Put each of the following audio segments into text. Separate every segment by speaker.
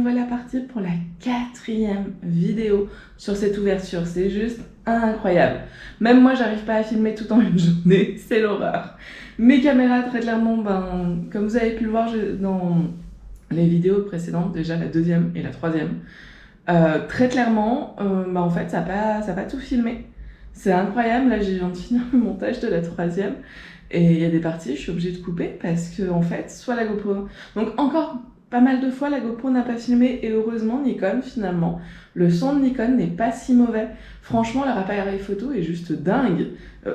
Speaker 1: nous voilà partis pour la 4e vidéo sur cette ouverture. C'est juste incroyable. Même moi, j'arrive pas à filmer tout en une journée, c'est l'horreur. Mes caméras, très clairement, comme vous avez pu le voir dans les vidéos précédentes, déjà la 2e et la 3e, très clairement, en fait, ça n'a pas tout filmé. C'est incroyable, là, j'ai viens de finir le montage de la 3e. Et il y a des parties, je suis obligée de couper parce que, en fait, soit la GoPro... Donc, encore pas mal de fois, la GoPro n'a pas filmé et heureusement, Nikon, finalement, le son de Nikon n'est pas si mauvais. Franchement, leur appareil photo est juste dingue.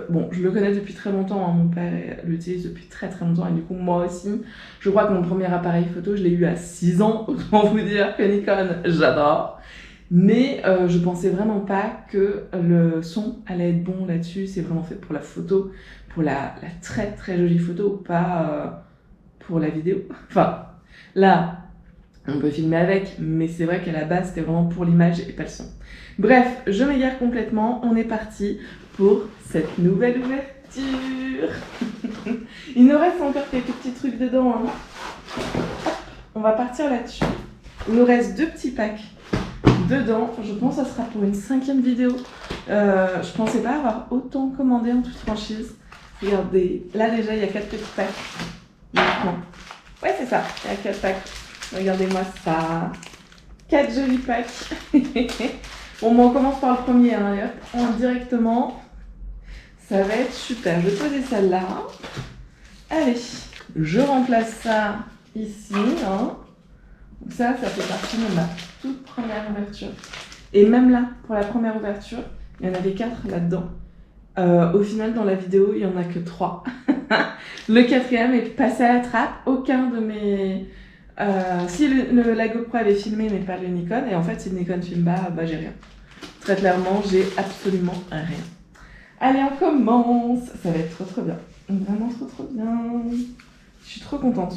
Speaker 1: Bon, je le connais depuis très longtemps, hein. Mon père l'utilise depuis très longtemps et du coup, moi aussi. Je crois que mon premier appareil photo, je l'ai eu à 6 ans. Autant vous dire que Nikon, j'adore. Mais je pensais vraiment pas que le son allait être bon là-dessus. C'est vraiment fait pour la photo, pour la très jolie photo, pas pour la vidéo. Enfin, là, on peut filmer avec, mais c'est vrai qu'à la base, c'était vraiment pour l'image et pas le son. Bref, je m'égare complètement. On est parti pour cette nouvelle ouverture. Il nous reste encore quelques petits trucs dedans, hein. Hop, on va partir là-dessus. Il nous reste 2 petits packs dedans. Je pense que ça sera pour une 5e vidéo. Je pensais pas avoir autant commandé en toute franchise. Regardez, là déjà il y a 4 petits packs. Maintenant. Ouais, c'est ça, il y a 4 packs. Regardez-moi ça. 4 jolis packs. Bon, on commence par le premier, hein, directement. Ça va être super. Je vais poser ça là. Allez, je remplace ça ici, hein. Donc ça fait partie de ma toute première ouverture. Et même là, pour la première ouverture, il y en avait 4 là-dedans. Au final, dans la vidéo, il n'y en a que 3. Le 4e est passé à la trappe. Aucun de mes... si la GoPro avait filmé, mais pas le Nikon. Et en fait, si le Nikon filme pas, j'ai rien. Très clairement, j'ai absolument rien. Allez, on commence. Ça va être trop bien. Vraiment trop bien. Je suis trop contente.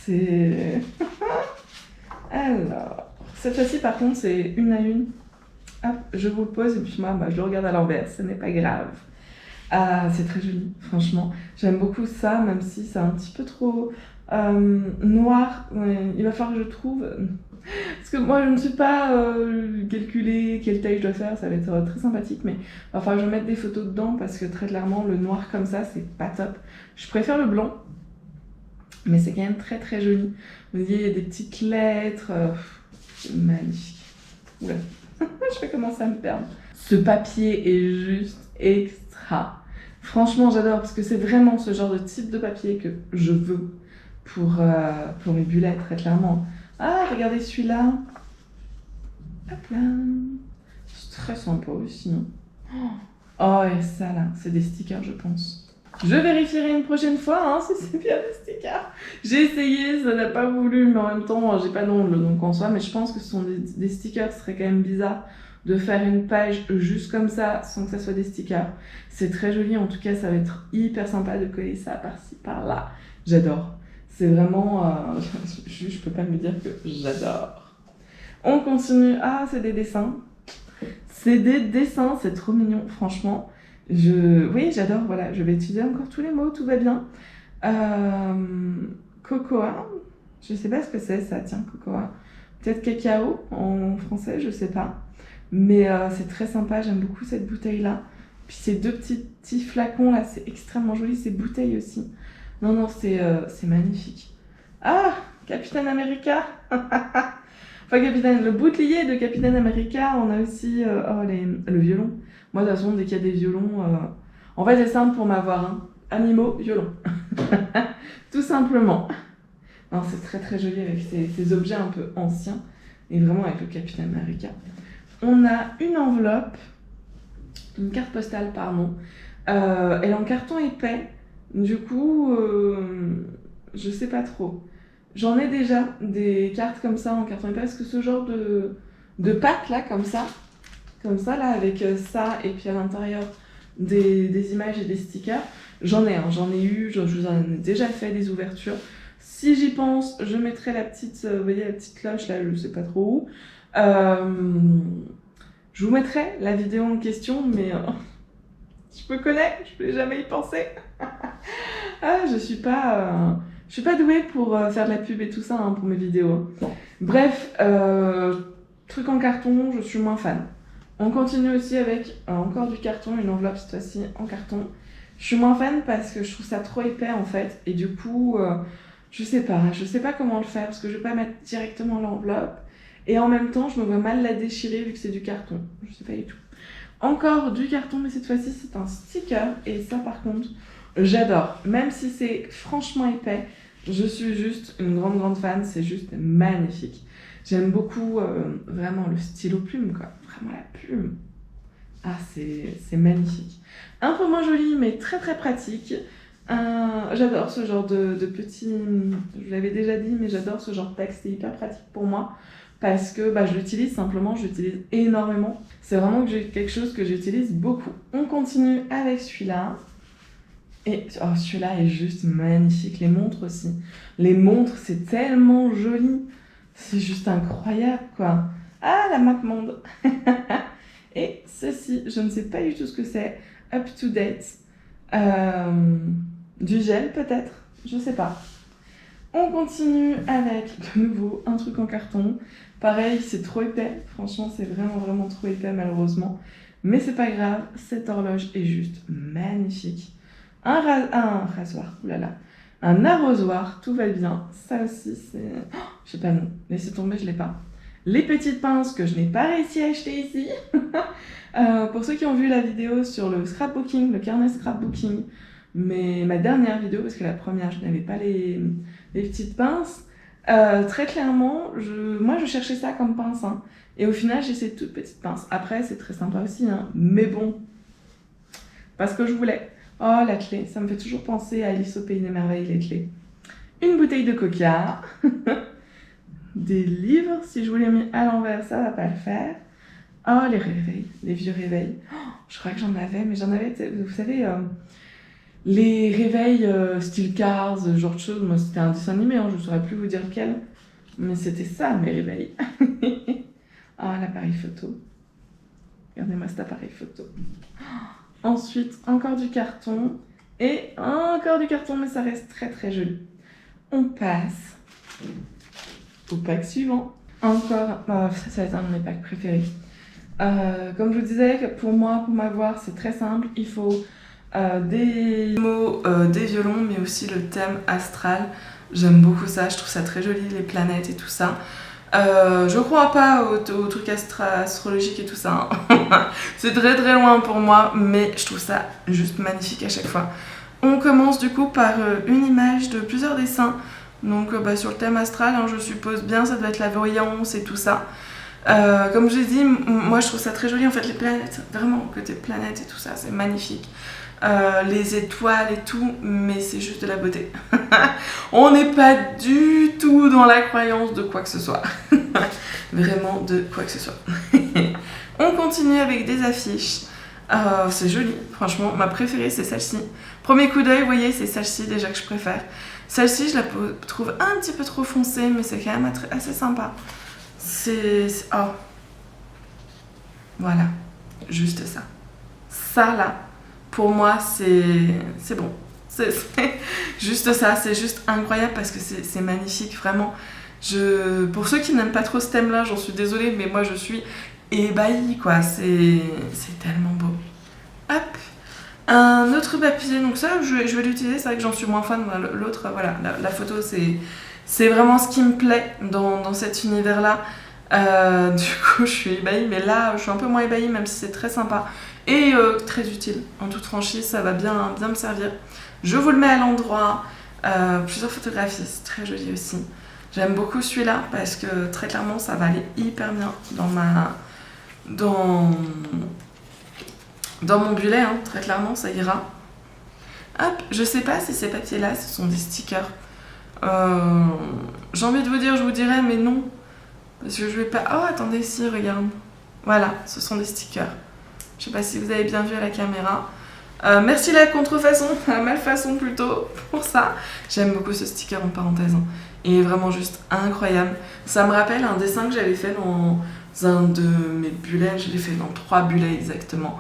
Speaker 1: C'est... Alors, cette fois-ci, par contre, c'est une à une. Hop, je vous le pose et puis moi, je le regarde à l'envers, ce n'est pas grave. Ah, c'est très joli, franchement. J'aime beaucoup ça, même si c'est un petit peu trop noir. Il va falloir que je trouve... Parce que moi, je ne suis pas calculée quelle taille je dois faire, ça va être très sympathique, mais il va falloir que je mette des photos dedans parce que très clairement, le noir comme ça, c'est pas top. Je préfère le blanc, mais c'est quand même très joli. Vous voyez, il y a des petites lettres, c'est magnifique. Oula. Je vais commencer à me perdre. Ce papier est juste extra. Franchement, j'adore parce que c'est vraiment ce genre de type de papier que je veux pour mes bullets, très clairement. Ah, regardez celui-là. Hop là. C'est très sympa aussi. Oh, et ça là, c'est des stickers, je pense. Je vérifierai une prochaine fois hein, si c'est bien des stickers. J'ai essayé, ça n'a pas voulu, mais en même temps, j'ai pas d'ongles donc en soi. Mais je pense que ce sont des stickers. Ce serait quand même bizarre de faire une page juste comme ça sans que ça soit des stickers. C'est très joli, en tout cas, ça va être hyper sympa de coller ça par-ci, par-là. J'adore. C'est vraiment... je peux pas me dire que j'adore. On continue. Ah, c'est des dessins. C'est des dessins, c'est trop mignon, franchement. Oui, j'adore, voilà, je vais étudier encore tous les mots, tout va bien. Cocoa, je sais pas ce que c'est ça, tiens, cocoa. Peut-être cacao en français, je sais pas. Mais c'est très sympa, j'aime beaucoup cette bouteille-là. Puis ces 2 petits flacons là, c'est extrêmement joli, ces bouteilles aussi. Non, c'est magnifique. Ah, Capitaine America. Enfin, le bouclier de Capitaine America, on a aussi le violon. Moi, de toute façon, dès qu'il y a des violons... En fait, c'est simple pour m'avoir, hein. Animaux, violon. Tout simplement. Non, c'est très joli avec ces objets un peu anciens. Et vraiment avec le Capitaine America. On a une enveloppe, une carte postale, pardon. Elle est en carton épais. Du coup, je sais pas trop. J'en ai déjà des cartes comme ça en carton épais. Parce que ce genre de pack là, comme ça là, avec ça et puis à l'intérieur des images et des stickers, j'en ai eu, je vous en ai déjà fait des ouvertures. Si j'y pense, je mettrai la petite, vous voyez la petite cloche là, je sais pas trop où. Je vous mettrai la vidéo en question, mais je me connais, je ne vais jamais y penser. Ah, je suis pas Je suis pas douée pour faire de la pub et tout ça, hein, pour mes vidéos. Bref, truc en carton, je suis moins fan. On continue aussi avec encore du carton, une enveloppe cette fois-ci en carton. Je suis moins fan parce que je trouve ça trop épais en fait. Et du coup, je sais pas comment le faire parce que je vais pas mettre directement l'enveloppe. Et en même temps, je me vois mal la déchirer vu que c'est du carton. Je sais pas du tout. Encore du carton, mais cette fois-ci c'est un sticker. Et ça par contre, j'adore. Même si c'est franchement épais, je suis juste une grande fan. C'est juste magnifique. J'aime beaucoup vraiment le stylo plume, quoi. Vraiment la plume. Ah, c'est magnifique. Un peu moins joli, mais très pratique. J'adore ce genre de petit... Je l'avais déjà dit, mais j'adore ce genre de texte. C'est hyper pratique pour moi. Parce que je l'utilise simplement, je l'utilise énormément. C'est vraiment quelque chose que j'utilise beaucoup. On continue avec celui-là. Et celui-là est juste magnifique. Les montres aussi. Les montres, c'est tellement joli. C'est juste incroyable, quoi. Ah, la map monde. Et ceci, je ne sais pas du tout ce que c'est. Up to date. Du gel, peut-être. Je sais pas. On continue avec, de nouveau, un truc en carton. Pareil, c'est trop épais. Franchement, c'est vraiment trop épais, malheureusement. Mais c'est pas grave. Cette horloge est juste magnifique. Un rasoir, oulala. Un arrosoir, tout va bien. Ça aussi, c'est... je sais pas le nom. Laissez tomber, je l'ai pas. Les petites pinces que je n'ai pas réussi à acheter ici. Pour ceux qui ont vu la vidéo sur le scrapbooking, le carnet scrapbooking, mais ma dernière vidéo, parce que la première, je n'avais pas les petites pinces. Très clairement, moi, je cherchais ça comme pince. Hein. Et au final, j'ai ces toutes petites pinces. Après, c'est très sympa aussi. Hein. Mais bon, parce que je voulais... Oh, la clé, ça me fait toujours penser à Alice au Pays des Merveilles, les clés. Une bouteille de coca. Des livres, si je vous les mets à l'envers, ça va pas le faire. Oh, les réveils, les vieux réveils. Oh, je crois que j'en avais, mais j'en avais, vous savez, les réveils style Cars, ce genre de choses. Moi, c'était un dessin animé, hein, je ne saurais plus vous dire lequel. Mais c'était ça, mes réveils. Ah, l'appareil photo. Regardez-moi cet appareil photo. Ensuite, encore du carton. Et encore du carton, mais ça reste très joli. On passe au pack suivant. Encore, ça va être un de mes packs préférés. Comme je vous disais, pour moi, pour m'avoir, c'est très simple. Il faut des mots, des violons, mais aussi le thème astral. J'aime beaucoup ça, je trouve ça très joli, les planètes et tout ça. Je crois pas au truc astrologique et tout ça. Hein. C'est très loin pour moi, mais je trouve ça juste magnifique à chaque fois. On commence du coup par une image de plusieurs dessins. Donc sur le thème astral, hein, je suppose bien, ça doit être la voyance et tout ça. Comme je l'ai dit, moi je trouve ça très joli en fait, les planètes, vraiment, côté planètes et tout ça, c'est magnifique. Les étoiles et tout, mais c'est juste de la beauté. On n'est pas du tout dans la croyance de quoi que ce soit. Vraiment de quoi que ce soit. On continue avec des affiches. C'est joli, franchement, ma préférée c'est celle-ci. Premier coup d'œil, vous voyez, c'est celle-ci déjà que je préfère. Celle-ci, je la trouve un petit peu trop foncée, mais c'est quand même assez sympa. Oh. Voilà, juste ça. Ça là, pour moi, c'est bon. C'est juste ça, c'est juste incroyable parce que c'est magnifique, vraiment. Pour ceux qui n'aiment pas trop ce thème-là, j'en suis désolée, mais moi je suis ébahie, quoi. C'est tellement beau. Hop. Un autre papier, donc ça je vais l'utiliser, c'est vrai que j'en suis moins fan. L'autre, voilà, la photo c'est vraiment ce qui me plaît dans cet univers-là. Du coup je suis ébahie, mais là je suis un peu moins ébahie, même si c'est très sympa et très utile. En toute franchise, ça va bien me servir. Je vous le mets à l'endroit. Plusieurs photographies, c'est très joli aussi. J'aime beaucoup celui-là parce que très clairement ça va aller hyper bien dans mon bullet, hein, très clairement ça ira. Hop, je sais pas si ces papiers-là ce sont des stickers. J'ai envie de vous dire, je vous dirais, mais non. Parce que je vais pas... Oh, attendez, si, regarde. Voilà, ce sont des stickers. Je sais pas si vous avez bien vu à la caméra. Merci la contrefaçon, la malfaçon plutôt, pour ça. J'aime beaucoup ce sticker en parenthèse. Hein. Il est vraiment juste incroyable. Ça me rappelle un dessin que j'avais fait dans un de mes bullets. Je l'ai fait dans 3 bullets exactement.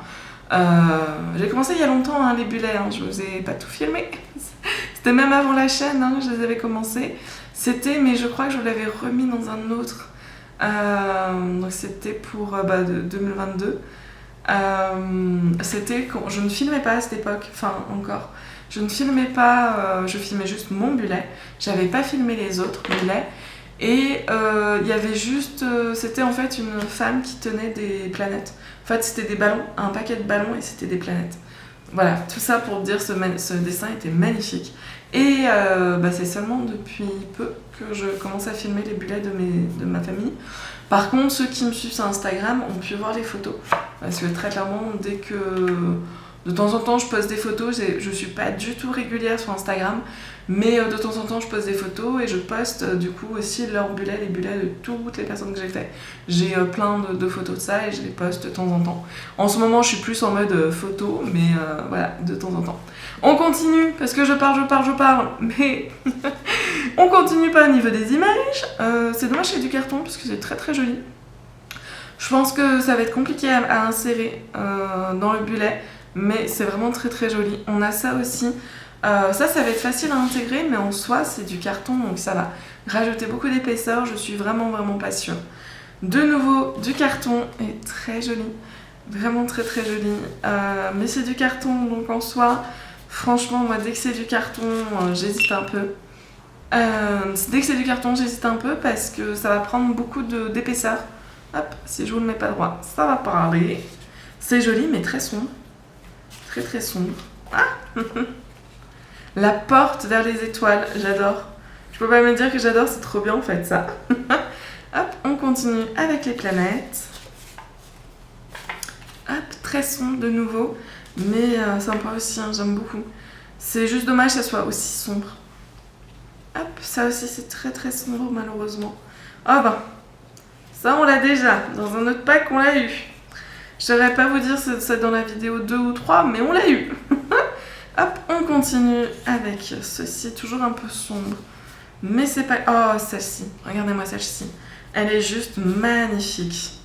Speaker 1: J'ai commencé il y a longtemps, hein, les bullets. Hein. Je vous ai pas tout filmé. C'était même avant la chaîne, hein, je les avais commencés. C'était, mais je crois que je l'avais remis dans un autre. Donc c'était pour 2022. C'était quand je ne filmais pas à cette époque, enfin encore. Je ne filmais pas, je filmais juste mon bullet. J'avais pas filmé les autres bullets. Et il y avait juste, c'était en fait une femme qui tenait des planètes. En fait, c'était des ballons, un paquet de ballons et c'était des planètes. Voilà, tout ça pour dire ce dessin était magnifique. Et c'est seulement depuis peu que je commence à filmer les bullets de ma famille. Par contre, ceux qui me suivent sur Instagram ont pu voir les photos. Parce que très clairement, dès que de temps en temps je poste des photos, je suis pas du tout régulière sur Instagram, mais de temps en temps je poste des photos et je poste du coup aussi leurs bullets, les bullets de toutes les personnes que j'ai fait. J'ai plein de photos de ça et je les poste de temps en temps. En ce moment je suis plus en mode photo, mais voilà, de temps en temps. On continue, parce que je parle, mais on continue pas au niveau des images. C'est dommage qu'il y ait du carton, parce que c'est très très joli. Je pense que ça va être compliqué à insérer dans le bullet, mais c'est vraiment très très joli. On a ça aussi. Ça va être facile à intégrer, mais en soi, c'est du carton, donc ça va rajouter beaucoup d'épaisseur. Je suis vraiment pas sûre. De nouveau, du carton et très joli. Vraiment très très joli. Mais c'est du carton, donc en soi, franchement, moi, dès que c'est du carton, j'hésite un peu. Dès que c'est du carton, j'hésite un peu parce que ça va prendre beaucoup d'épaisseur. Hop, si je vous le mets pas droit, ça va pas aller. C'est joli, mais très sombre. Très très sombre. Ah La porte vers les étoiles, j'adore. Je peux pas me dire que j'adore, c'est trop bien en fait ça. Hop, on continue avec les planètes. Hop, très sombre de nouveau, mais sympa aussi, hein, j'aime beaucoup. C'est juste dommage que ça soit aussi sombre. Hop, ça aussi c'est très très sombre malheureusement. Ah ben, ça on l'a déjà, dans un autre pack on l'a eu. Je saurais pas vous dire si c'est dans la vidéo 2 ou 3, mais on l'a eu. Hop, on continue avec ceci, toujours un peu sombre. Mais c'est pas... Oh, celle-ci, regardez-moi celle-ci. Elle est juste magnifique.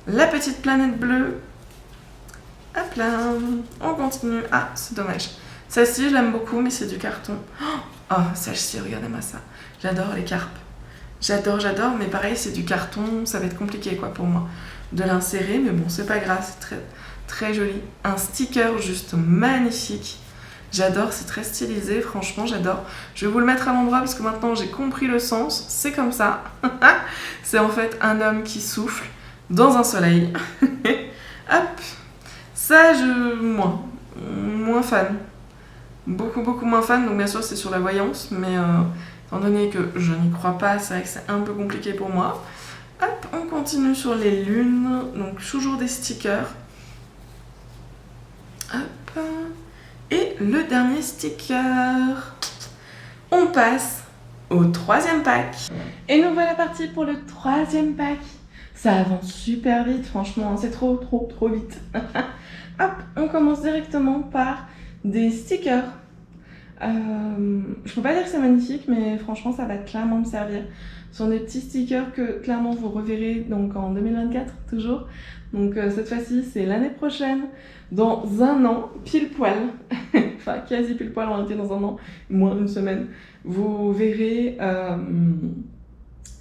Speaker 1: La petite planète bleue. Hop là, on continue. Ah, c'est dommage. Celle-ci, je l'aime beaucoup, mais c'est du carton. Oh, celle-ci, regardez-moi ça. J'adore les carpes. J'adore, mais pareil, c'est du carton. Ça va être compliqué, quoi, pour moi, de l'insérer. Mais bon, c'est pas grave, c'est très, très joli. Un sticker juste magnifique. J'adore, c'est très stylisé, franchement, j'adore. Je vais vous le mettre à l'endroit parce que maintenant, j'ai compris le sens. C'est comme ça. C'est en fait un homme qui souffle dans un soleil. Hop. Ça, moins fan. Beaucoup moins fan, donc bien sûr c'est sur la voyance, mais étant donné que je n'y crois pas, c'est vrai que c'est un peu compliqué pour moi. Hop, on continue sur les lunes, donc toujours des stickers. Hop, et le dernier sticker. On passe au troisième pack. Et nous voilà partis pour le troisième pack. Ça avance super vite, franchement, c'est trop vite. Hop, on commence directement par des stickers. Je peux pas dire que c'est magnifique, mais franchement, ça va clairement me servir. Ce sont des petits stickers que clairement vous reverrez donc en 2024, toujours. Donc cette fois-ci, c'est l'année prochaine, dans un an, pile poil. Enfin, quasi pile poil, on était dans un an, moins une semaine. Vous verrez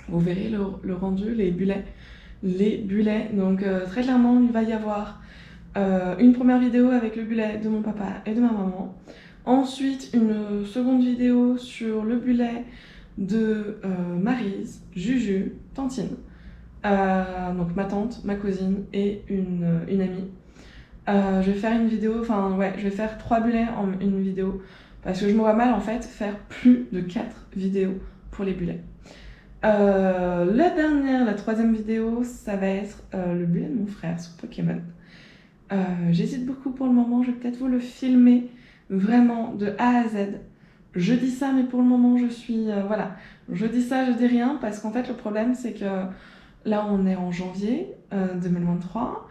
Speaker 1: le rendu, les bullets. Donc très clairement, il va y avoir une première vidéo avec le bullet de mon papa et de ma maman. Ensuite, une seconde vidéo sur le bullet de Maryse, Juju, Tantine. Donc ma tante, ma cousine et une amie. Je vais faire une vidéo, je vais faire 3 bullets en une vidéo. Parce que je me vois mal en fait faire plus de 4 vidéos pour les bullets. La troisième vidéo, ça va être le bullet de mon frère sur Pokémon. J'hésite beaucoup pour le moment, je vais peut-être vous le filmer vraiment de A à Z. Je dis ça, mais pour le moment, je suis... voilà, je dis ça, je dis rien, parce qu'en fait, le problème, c'est que là, on est en janvier 2023,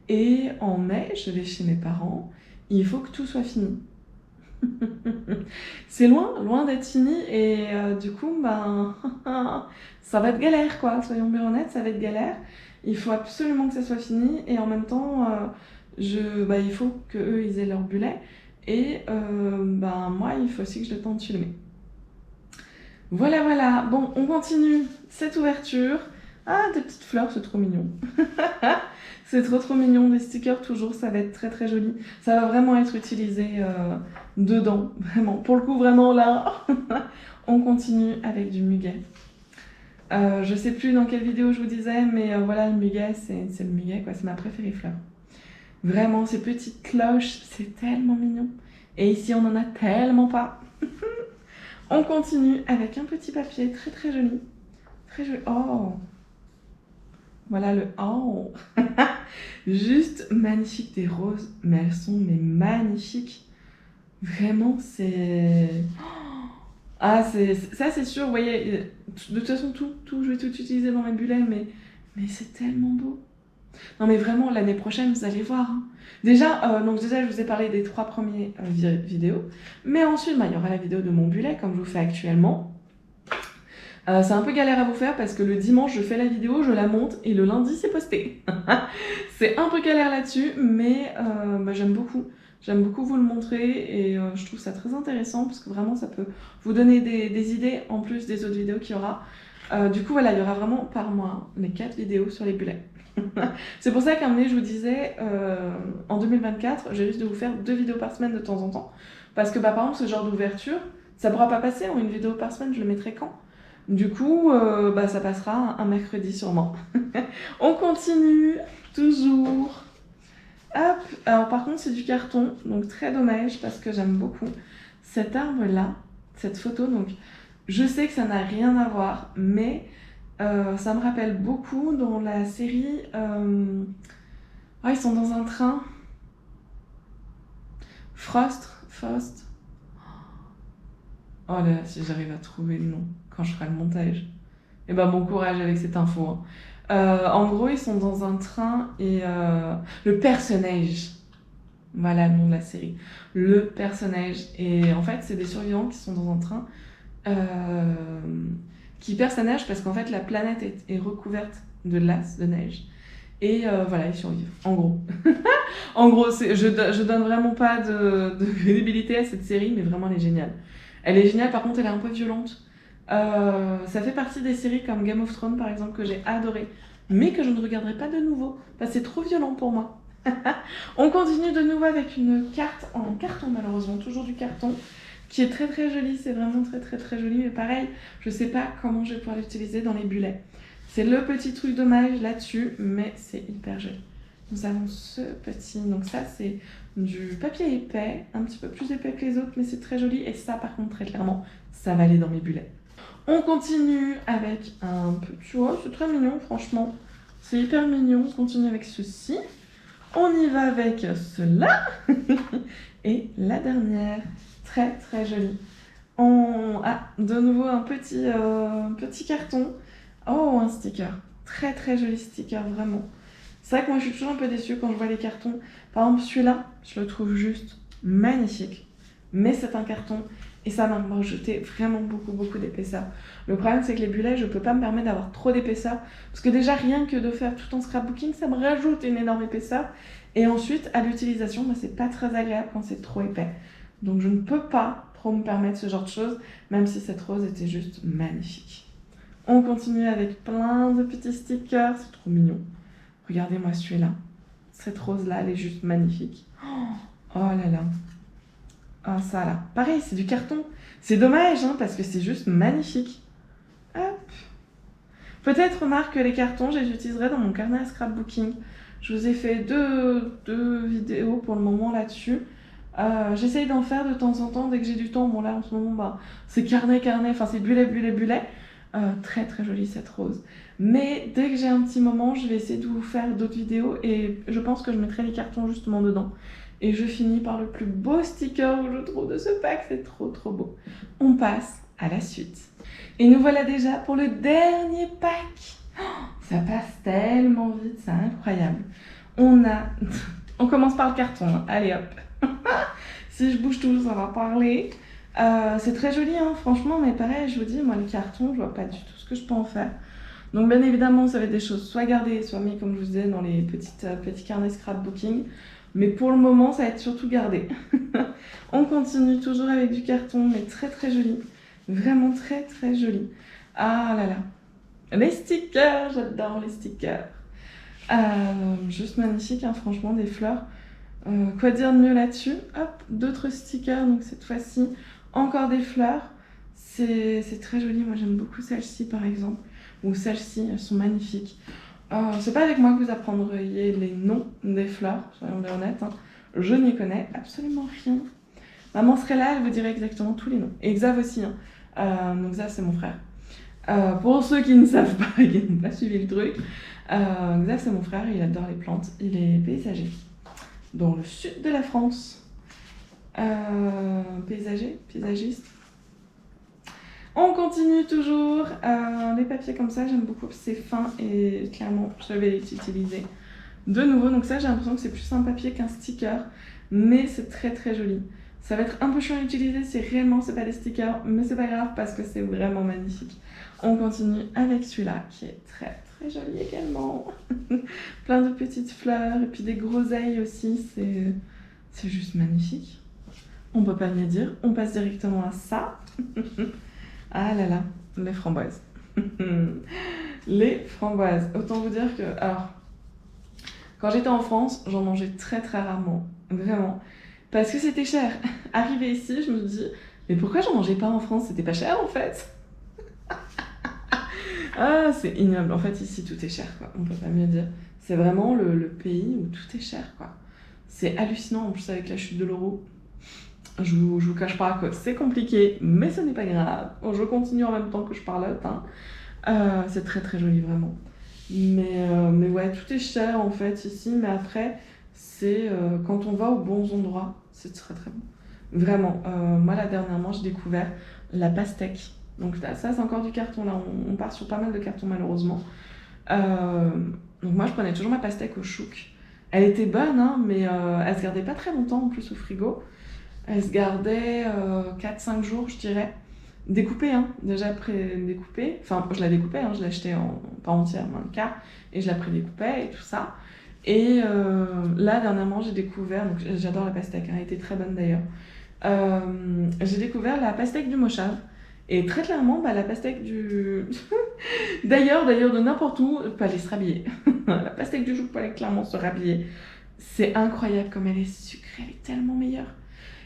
Speaker 1: et en mai, je vais chez mes parents, il faut que tout soit fini. C'est loin d'être fini, et du coup, ça va être galère, quoi, soyons bien honnêtes, ça va être galère. Il faut absolument que ça soit fini, et en même temps... il faut qu'eux ils aient leur bullet Et moi, il faut aussi que je le tente de filmer. Voilà, voilà. Bon, on continue cette ouverture. Ah, des petites fleurs, c'est trop mignon. C'est trop mignon. Des stickers toujours, ça va être très joli. Ça va vraiment être utilisé dedans, vraiment. Pour le coup, vraiment là. On continue avec du muguet. Je sais plus dans quelle vidéo je vous disais, mais voilà, le muguet, c'est le muguet, quoi. C'est ma préférée fleur. Vraiment, ces petites cloches, c'est tellement mignon. Et ici, on en a tellement pas. On continue avec un petit papier très joli. Très joli. Oh! Voilà le oh! Juste magnifique, des roses, mais elles sont magnifiques. Vraiment, c'est... Ah, ça c'est sûr, vous voyez, de toute façon, je vais tout utiliser dans mes bullets, mais c'est tellement beau. Non mais vraiment, l'année prochaine, vous allez voir. Hein. Déjà, je vous ai parlé des 3 premiers vidéos, mais ensuite, il y aura la vidéo de mon bullet, comme je vous fais actuellement. C'est un peu galère à vous faire parce que le dimanche, je fais la vidéo, je la monte, et le lundi, c'est posté. C'est un peu galère là-dessus, mais j'aime beaucoup. J'aime beaucoup vous le montrer et je trouve ça très intéressant parce que vraiment ça peut vous donner des idées en plus des autres vidéos qu'il y aura. Du coup voilà, il y aura vraiment par mois les 4 vidéos sur les bullets. C'est pour ça qu'à un moment donné je vous disais en 2024 j'ai risque de vous faire 2 vidéos par semaine de temps en temps. Parce que par exemple ce genre d'ouverture, ça pourra pas passer en une vidéo par semaine, je le mettrai quand? Du coup ça passera un mercredi sûrement. On continue toujours. Hop, alors par contre c'est du carton, donc très dommage parce que j'aime beaucoup cet arbre-là, cette photo. Donc je sais que ça n'a rien à voir, mais ça me rappelle beaucoup dans la série... ils sont dans un train. Frost. Oh là, si j'arrive à trouver le nom quand je ferai le montage. Et bon courage avec cette info. Hein. En gros, ils sont dans un train et le personnage, voilà le nom de la série, le personnage. Et en fait, c'est des survivants qui sont dans un train qui perd sa neige parce qu'en fait, la planète est recouverte de glace, de neige. Et voilà, ils survivent, en gros. En gros, je donne vraiment pas de crédibilité à cette série, mais vraiment, elle est géniale. Elle est géniale, par contre, elle est un peu violente. Ça fait partie des séries comme Game of Thrones par exemple que j'ai adoré, mais que je ne regarderai pas de nouveau parce que c'est trop violent pour moi. On continue de nouveau avec une carte en carton, malheureusement, toujours du carton, qui est très jolie, c'est vraiment très joli, mais pareil, je sais pas comment je vais pouvoir l'utiliser dans les bullets. C'est le petit truc dommage là-dessus, mais c'est hyper joli. Nous avons ce petit, donc ça c'est du papier épais, un petit peu plus épais que les autres, mais c'est très joli, et ça par contre très clairement, ça va aller dans mes bullets. On continue avec un petit... Oh, c'est très mignon, franchement. C'est hyper mignon. On continue avec ceci. On y va avec cela. Et la dernière, très jolie. De nouveau un petit carton. Oh, un sticker. Très joli sticker, vraiment. C'est vrai que moi, je suis toujours un peu déçue quand je vois les cartons. Par exemple, celui-là, je le trouve juste magnifique. Mais c'est un carton. Et ça m'a rajouté vraiment beaucoup d'épaisseur. Le problème, c'est que les bullets, je peux pas me permettre d'avoir trop d'épaisseur. Parce que déjà, rien que de faire tout en scrapbooking, ça me rajoute une énorme épaisseur. Et ensuite, à l'utilisation, c'est pas très agréable quand c'est trop épais. Donc, je ne peux pas trop me permettre ce genre de choses, même si cette rose était juste magnifique. On continue avec plein de petits stickers. C'est trop mignon. Regardez-moi celui-là. Cette rose-là, elle est juste magnifique. Oh là là. Ah, ça là. Pareil, c'est du carton. C'est dommage, hein, parce que c'est juste magnifique. Hop. Peut-être, remarque que les cartons, je les utiliserai dans mon carnet à scrapbooking. Je vous ai fait deux vidéos pour le moment là-dessus. J'essaye d'en faire de temps en temps dès que j'ai du temps. Bon, là, en ce moment, c'est carnet. Enfin, c'est bullet. Très jolie cette rose. Mais dès que j'ai un petit moment, je vais essayer de vous faire d'autres vidéos. Et je pense que je mettrai les cartons justement dedans. Et je finis par le plus beau sticker que je trouve de ce pack, c'est trop beau. On passe à la suite. Et nous voilà déjà pour le dernier pack. Ça passe tellement vite, c'est incroyable. On commence par le carton, hein. Allez hop. Si je bouge tout, ça va parler. C'est très joli, hein, franchement, mais pareil, je vous dis, moi le carton, je vois pas du tout ce que je peux en faire. Donc bien évidemment, ça va être des choses soit gardées, soit mises, comme je vous disais, dans les petits carnets scrapbooking. Mais pour le moment, ça va être surtout gardé. On continue toujours avec du carton, mais très très joli. Vraiment très très joli. Ah là là. Les stickers, j'adore les stickers. Juste magnifique, hein, franchement, des fleurs. Quoi dire de mieux là-dessus? Hop, d'autres stickers, donc cette fois-ci, encore des fleurs. C'est très joli, moi j'aime beaucoup celle-ci par exemple. Ou celle-ci, elles sont magnifiques. C'est pas avec moi que vous apprendriez les noms des fleurs, soyons bien honnêtes. Hein. Je n'y connais absolument rien. Maman serait là, elle vous dirait exactement tous les noms. Et Xav aussi. Hein. Donc Xav, c'est mon frère. Pour ceux qui ne savent pas, qui n'ont pas suivi le truc, Xav, c'est mon frère, il adore les plantes. Il est paysager. Dans le sud de la France. Paysagiste. On continue toujours. Les papiers comme ça, j'aime beaucoup. C'est fin et clairement, je vais les utiliser de nouveau. Donc ça, j'ai l'impression que c'est plus un papier qu'un sticker. Mais c'est très très joli. Ça va être un peu chiant à utiliser si réellement c'est pas des stickers. Mais c'est pas grave parce que c'est vraiment magnifique. On continue avec celui-là qui est très très joli également. Plein de petites fleurs et puis des groseilles aussi. C'est juste magnifique. On peut pas mieux dire. On passe directement à ça. Ah là là, les framboises. Les framboises. Autant vous dire que... Alors, quand j'étais en France, j'en mangeais très très rarement. Vraiment. Parce que c'était cher. Arrivé ici, je me dis... Mais pourquoi j'en mangeais pas en France? C'était pas cher en fait. Ah, c'est ignoble. En fait, ici, tout est cher, quoi. On peut pas mieux dire. C'est vraiment le pays où tout est cher, quoi. C'est hallucinant, en plus, avec la chute de l'euro. Je vous cache pas que c'est compliqué, mais ce n'est pas grave. Je continue en même temps que je parle. Hein. C'est très très joli, vraiment. Mais ouais, tout est cher, en fait, ici. Mais après, c'est quand on va aux bons endroits, c'est très très bon. Vraiment. Moi, là, dernièrement, j'ai découvert la pastèque. Donc ça, c'est encore du carton, là. On part sur pas mal de carton, malheureusement. Donc moi, je prenais toujours ma pastèque au chouk. Elle était bonne, hein, mais elle se gardait pas très longtemps, en plus, au frigo. Elle se gardait 4-5 jours, je dirais. Découpée, hein, déjà pré-découpée. Enfin, je la découpais, hein, je l'achetais pas entière, mais un quart. Et je la pré-découpais et tout ça. Et là, dernièrement, j'ai découvert, donc j'adore la pastèque, hein, elle était très bonne d'ailleurs. J'ai découvert la pastèque du Mochave. Et très clairement, bah, la pastèque du... d'ailleurs, de n'importe où, peut aller se rhabiller. La pastèque du jour peut aller clairement se rhabiller. C'est incroyable comme elle est sucrée, elle est tellement meilleure.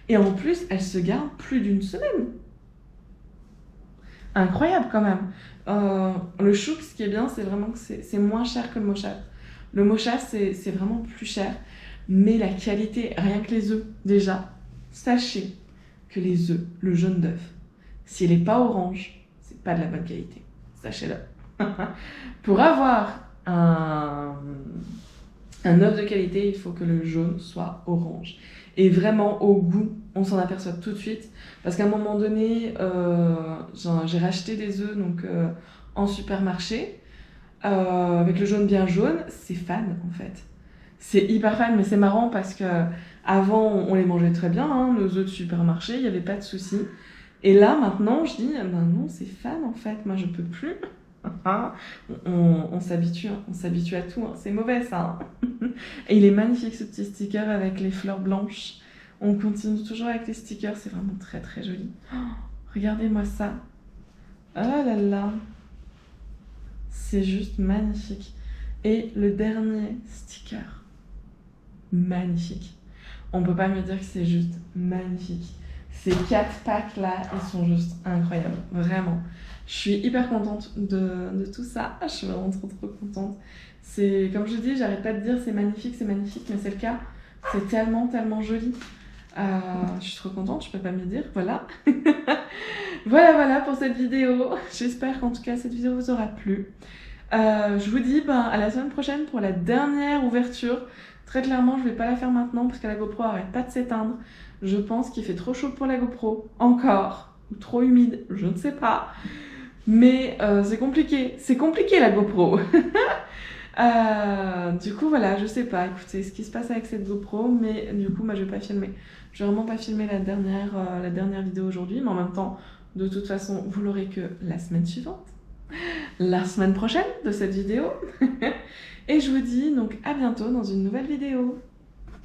Speaker 1: Et en plus, elle se garde plus d'une semaine. Incroyable quand même. Le chouk, ce qui est bien, c'est vraiment que c'est moins cher que le mochave. Le mochave, c'est vraiment plus cher. Mais la qualité, rien que les œufs, déjà, sachez que les œufs, le jaune d'œuf, s'il n'est pas orange, c'est pas de la bonne qualité. Sachez-le. Pour avoir un œuf de qualité, il faut que le jaune soit orange. Et vraiment, au goût, on s'en aperçoit tout de suite. Parce qu'à un moment donné, j'ai racheté des œufs donc, en supermarché. Avec le jaune bien jaune, c'est fan en fait. C'est hyper fan, mais c'est marrant parce que avant on les mangeait très bien, hein, nos œufs de supermarché, il n'y avait pas de souci. Et là, maintenant, je dis, ben non, c'est fan en fait, moi je peux plus. On s'habitue à tout, hein. C'est mauvais ça. Hein. Et il est magnifique ce petit sticker avec les fleurs blanches. On continue toujours avec les stickers, c'est vraiment très très joli. Oh, regardez-moi ça. Oh là là. C'est juste magnifique. Et le dernier sticker. Magnifique. On peut pas me dire que c'est juste magnifique. Ces 4 packs là, ils sont juste incroyables. Vraiment. Je suis hyper contente de tout ça. Je suis vraiment trop trop contente. C'est, comme je dis, j'arrête pas de dire c'est magnifique, mais c'est le cas. C'est tellement tellement joli. Je suis trop contente, je peux pas me dire. Voilà. Voilà pour cette vidéo. J'espère qu'en tout cas cette vidéo vous aura plu. Je vous dis à la semaine prochaine pour la dernière ouverture. Très clairement, je vais pas la faire maintenant parce que la GoPro arrête pas de s'éteindre. Je pense qu'il fait trop chaud pour la GoPro. Encore. Ou trop humide, je ne sais pas. Mais c'est compliqué. C'est compliqué la GoPro. Du coup, voilà, je sais pas. Écoutez, ce qui se passe avec cette GoPro. Mais du coup, moi, je vais pas filmer. Je vais vraiment pas filmer la dernière vidéo aujourd'hui. Mais en même temps, de toute façon, vous l'aurez que la semaine suivante. La semaine prochaine de cette vidéo. Et je vous dis donc à bientôt dans une nouvelle vidéo.